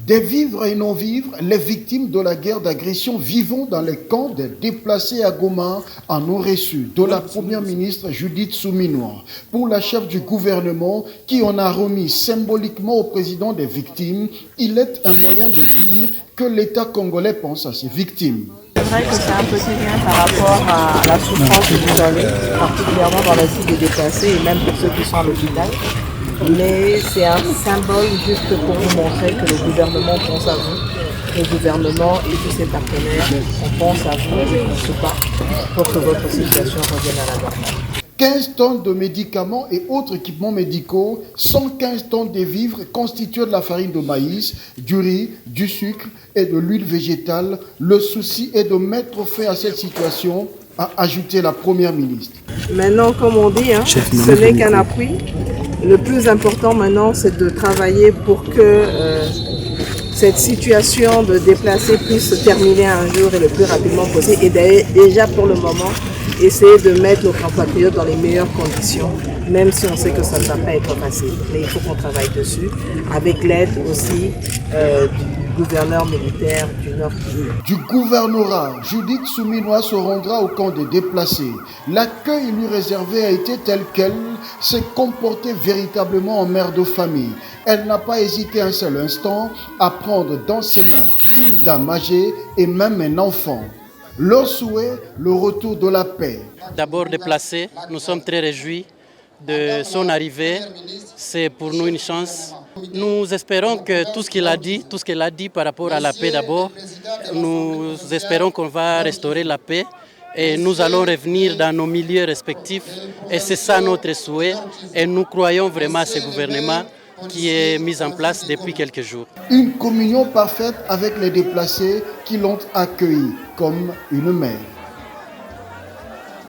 Des vivres et non-vivres, les victimes de la guerre d'agression vivant dans les camps des déplacés à Goma en ont reçu de la première ministre Judith Suminwa. Pour la chef du gouvernement qui en a remis symboliquement au président des victimes, il est un moyen de dire que l'État congolais pense à ses victimes. C'est vrai que c'est un petit lien par rapport à la souffrance que vous avez, particulièrement dans la vie des déplacés et même pour ceux qui sont à l'hôpital. Mais c'est un symbole juste pour vous montrer que le gouvernement pense à vous. Le gouvernement et tous ses partenaires, on pense à vous et on se bat pour que votre situation revienne à la normale. 15 tonnes de médicaments et autres équipements médicaux, 115 tonnes de vivres constitués de la farine de maïs, du riz, du sucre et de l'huile végétale. Le souci est de mettre fin à cette situation, a ajouté la première ministre. Maintenant, comme on dit, ce n'est qu'un appui. Le plus important maintenant, c'est de travailler pour que cette situation de déplacés puisse se terminer un jour et le plus rapidement possible. Et déjà pour le moment, essayer de mettre nos compatriotes dans les meilleures conditions, même si on sait que ça ne va pas être facile. Mais il faut qu'on travaille dessus, avec l'aide aussi du gouverneur militaire du Nord Kivu. Du gouvernorat, Judith Suminwa se rendra au camp des déplacés. L'accueil lui réservé a été tel qu'elle s'est comportée véritablement en mère de famille. Elle n'a pas hésité un seul instant à prendre dans ses mains une dame âgée et même un enfant. Leur souhait, le retour de la paix. D'abord déplacé, nous sommes très réjouis de son arrivée. C'est pour nous une chance. Nous espérons que tout ce qu'elle a dit par rapport à la paix d'abord, nous espérons qu'on va restaurer la paix et nous allons revenir dans nos milieux respectifs. Et c'est ça notre souhait. Et nous croyons vraiment à ce gouvernement qui est mis en place depuis quelques jours. Une communion parfaite avec les déplacés qui l'ont accueilli comme une mère.